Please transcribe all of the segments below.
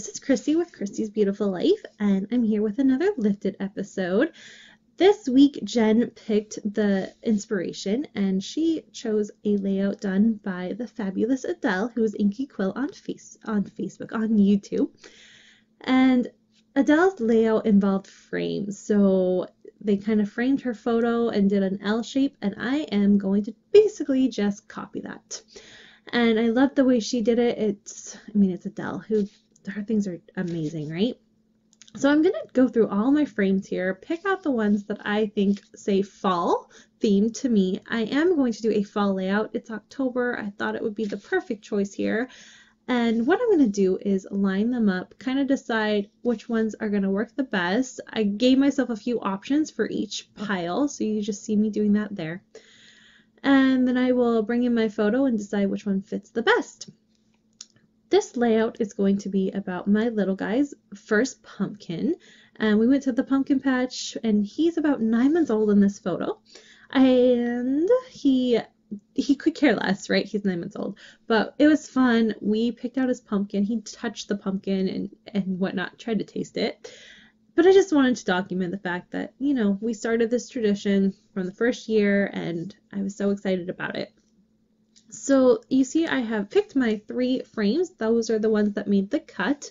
This is Christy with Christy's Beautiful Life, and I'm here with another lifted episode. This week, Jen picked the inspiration, and she chose a layout done by the fabulous Adele, who is Inkie Quill on Facebook, on YouTube. And Adele's layout involved frames, so they kind of framed her photo and did an L shape, and I am going to basically just copy that. And I love the way she did it. It's Adele, her things are amazing, right? So I'm going to go through all my frames here, pick out the ones that I think say fall themed to me. I am going to do a fall layout. It's October. I thought it would be the perfect choice here. And what I'm going to do is line them up, kind of decide which ones are going to work the best. I gave myself a few options for each pile, so you just see me doing that there. And then I will bring in my photo and decide which one fits the best. This layout is going to be about my little guy's first pumpkin. And we went to the pumpkin patch, and he's about 9 months old in this photo. And he could care less, right? He's 9 months old. But it was fun. We picked out his pumpkin. He touched the pumpkin and whatnot, tried to taste it. But I just wanted to document the fact that, we started this tradition from the first year, and I was so excited about it. So you see I have picked my 3 frames. Those are the ones that made the cut.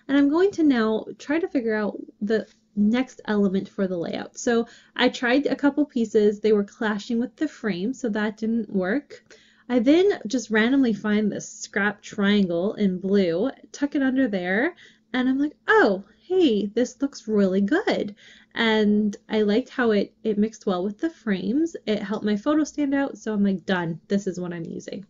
And I'm going to now try to figure out the next element for the layout. So I tried a couple pieces. They were clashing with the frame, so that didn't work. I then just randomly find this scrap triangle in blue, tuck it under there, and I'm like, oh, hey, this looks really good. And I liked how it mixed well with the frames. It helped my photo stand out, so I'm like, done. This is what I'm using.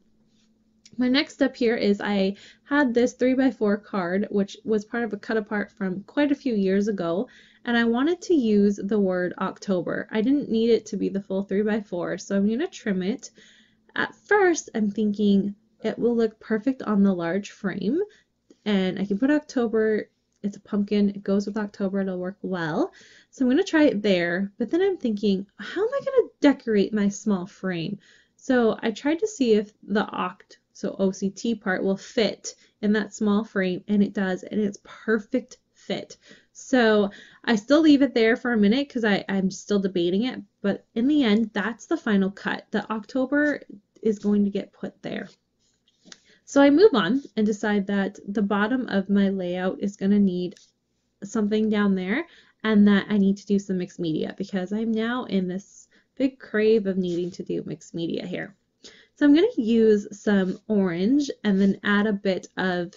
My next step here is I had this 3x4 card, which was part of a cut apart from quite a few years ago, and I wanted to use the word October. I didn't need it to be the full 3x4, so I'm going to trim it. At first, I'm thinking it will look perfect on the large frame, and I can put October. It's a pumpkin. It goes with October. It'll work well. So I'm going to try it there. But then I'm thinking, how am I going to decorate my small frame? So I tried to see if the OCT part will fit in that small frame, and it does, and it's perfect fit. So I still leave it there for a minute because I'm still debating it. But in the end, that's the final cut. The October is going to get put there. So I move on and decide that the bottom of my layout is going to need something down there, and that I need to do some mixed media because I'm now in this big crave of needing to do mixed media here. So I'm going to use some orange and then add a bit of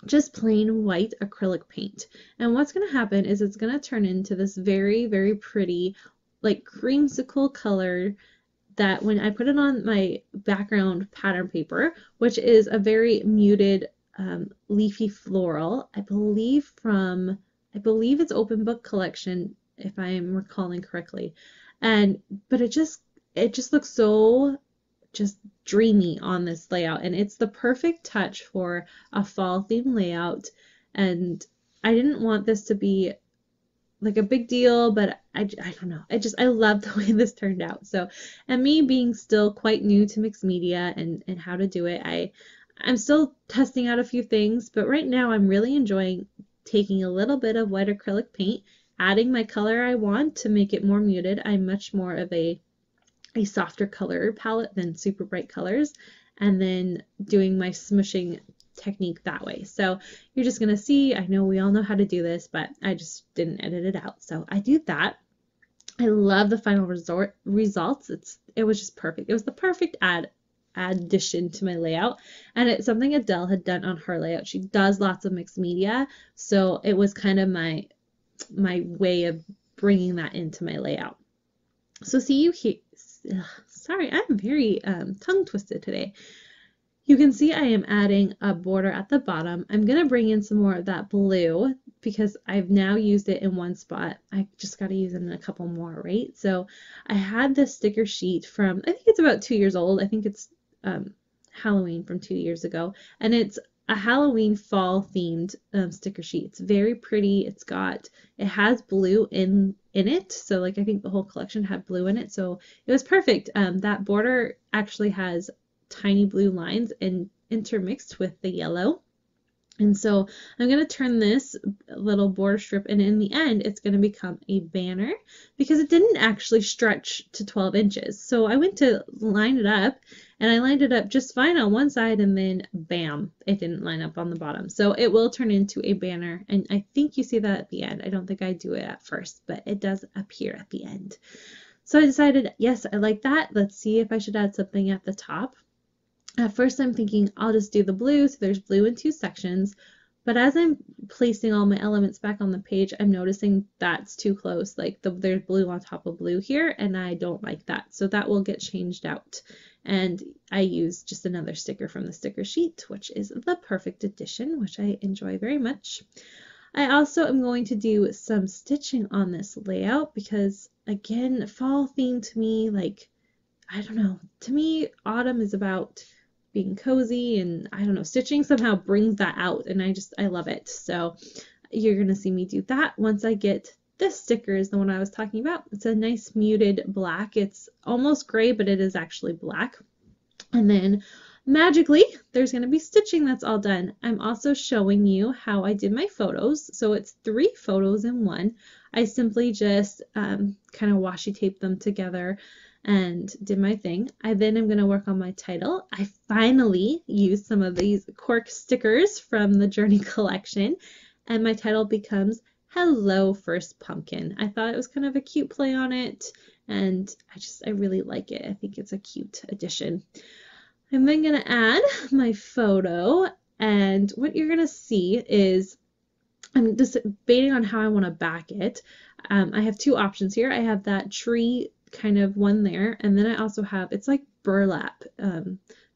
just plain white acrylic paint. And what's going to happen is it's going to turn into this very, very pretty, like creamsicle color that when I put it on my background pattern paper, which is a very muted leafy floral, I believe it's Open Book Collection, if I'm recalling correctly. But it just looks so just dreamy on this layout, and it's the perfect touch for a fall theme layout. And I didn't want this to be like a big deal, but I don't know. I love the way this turned out. So, and me being still quite new to mixed media and how to do it, I'm still testing out a few things, but right now I'm really enjoying taking a little bit of white acrylic paint, adding my color I want to make it more muted. I'm much more of a softer color palette than super bright colors, and then doing my smushing technique that way. So you're just gonna see, I know we all know how to do this, but I just didn't edit it out. So I do that. I love the final results. It was just perfect. It was the perfect addition to my layout, and it's something Adele had done on her layout. She does lots of mixed media, so it was kind of my way of bringing that into my layout. So see you here. Sorry, I'm very tongue twisted today. You can see I am adding a border at the bottom. I'm going to bring in some more of that blue because I've now used it in one spot. I just got to use it in a couple more, right? So I had this sticker sheet from, I think it's about 2 years old. I think it's Halloween from 2 years ago. And it's a Halloween fall themed sticker sheet. It's very pretty. It has blue in it. So like I think the whole collection had blue in it. So it was perfect. That border actually has tiny blue lines and intermixed with the yellow. And so I'm going to turn this little border strip, and in the end it's going to become a banner because it didn't actually stretch to 12 inches. So I went to line it up, and I lined it up just fine on one side, and then bam, it didn't line up on the bottom. So it will turn into a banner, and I think you see that at the end. I don't think I do it at first, but it does appear at the end. So I decided, yes, I like that. Let's see if I should add something at the top. At first I'm thinking I'll just do the blue, so there's blue in two sections, but as I'm placing all my elements back on the page, I'm noticing that's too close, like there's blue on top of blue here, and I don't like that, so that will get changed out. And I use just another sticker from the sticker sheet, which is the Perfect Edition, which I enjoy very much. I also am going to do some stitching on this layout because, again, fall theme to me, like, I don't know, to me autumn is about being cozy, and I don't know, stitching somehow brings that out, and I love it. So you're gonna see me do that once I get this sticker. Is the one I was talking about. It's a nice muted black. It's almost gray, but it is actually black. And then magically there's going to be stitching that's all done. I'm also showing you how I did my photos. So it's 3 photos in one. I simply just kind of washi taped them together and did my thing. I then am going to work on my title. I finally used some of these cork stickers from the Journey collection, and my title becomes Hello First Pumpkin. I thought it was kind of a cute play on it, and I really like it. I think it's a cute addition. I'm then going to add my photo, and what you're going to see is I'm just debating on how I want to back it. I have 2 options here. I have that tree kind of one there, and then I also have, it's like burlap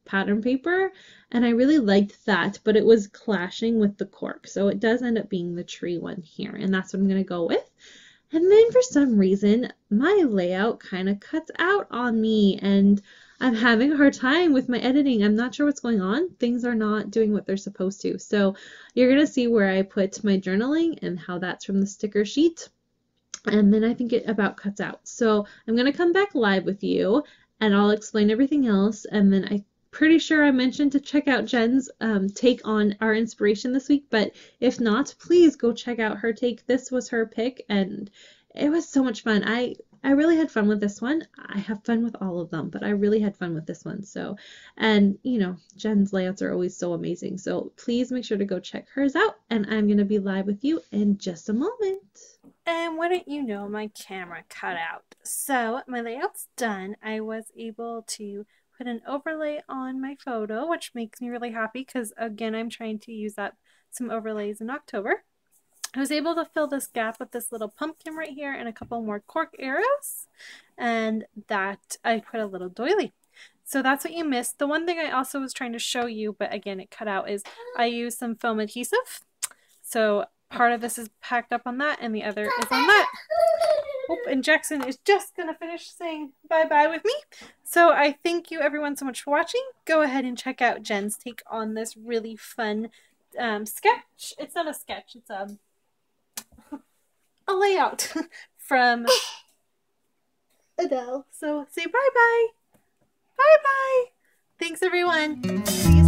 pattern paper, and I really liked that, but it was clashing with the cork, so it does end up being the tree one here, and that's what I'm going to go with. And then for some reason my layout kind of cuts out on me, and I'm having a hard time with my editing. I'm not sure what's going on. Things are not doing what they're supposed to. So you're going to see where I put my journaling and how that's from the sticker sheet. And then I think it about cuts out. So I'm going to come back live with you, and I'll explain everything else. And then I'm pretty sure I mentioned to check out Jen's take on our inspiration this week. But if not, please go check out her take. This was her pick, and it was so much fun. I really had fun with this one. I have fun with all of them, but I really had fun with this one. So, and you know, Jen's layouts are always so amazing. So please make sure to go check hers out, and I'm going to be live with you in just a moment. And wouldn't you know, my camera cut out. So my layout's done. I was able to put an overlay on my photo, which makes me really happy because, again, I'm trying to use up some overlays in October. I was able to fill this gap with this little pumpkin right here and a couple more cork arrows, and that I put a little doily. So that's what you missed. The one thing I also was trying to show you, but again it cut out, is I used some foam adhesive. So part of this is packed up on that and the other is on that. Oh, and Jackson is just going to finish saying bye-bye with me. So I thank you everyone so much for watching. Go ahead and check out Jen's take on this really fun sketch. It's not a sketch, it's a layout from Adele. So say bye-bye. Bye-bye. Thanks everyone.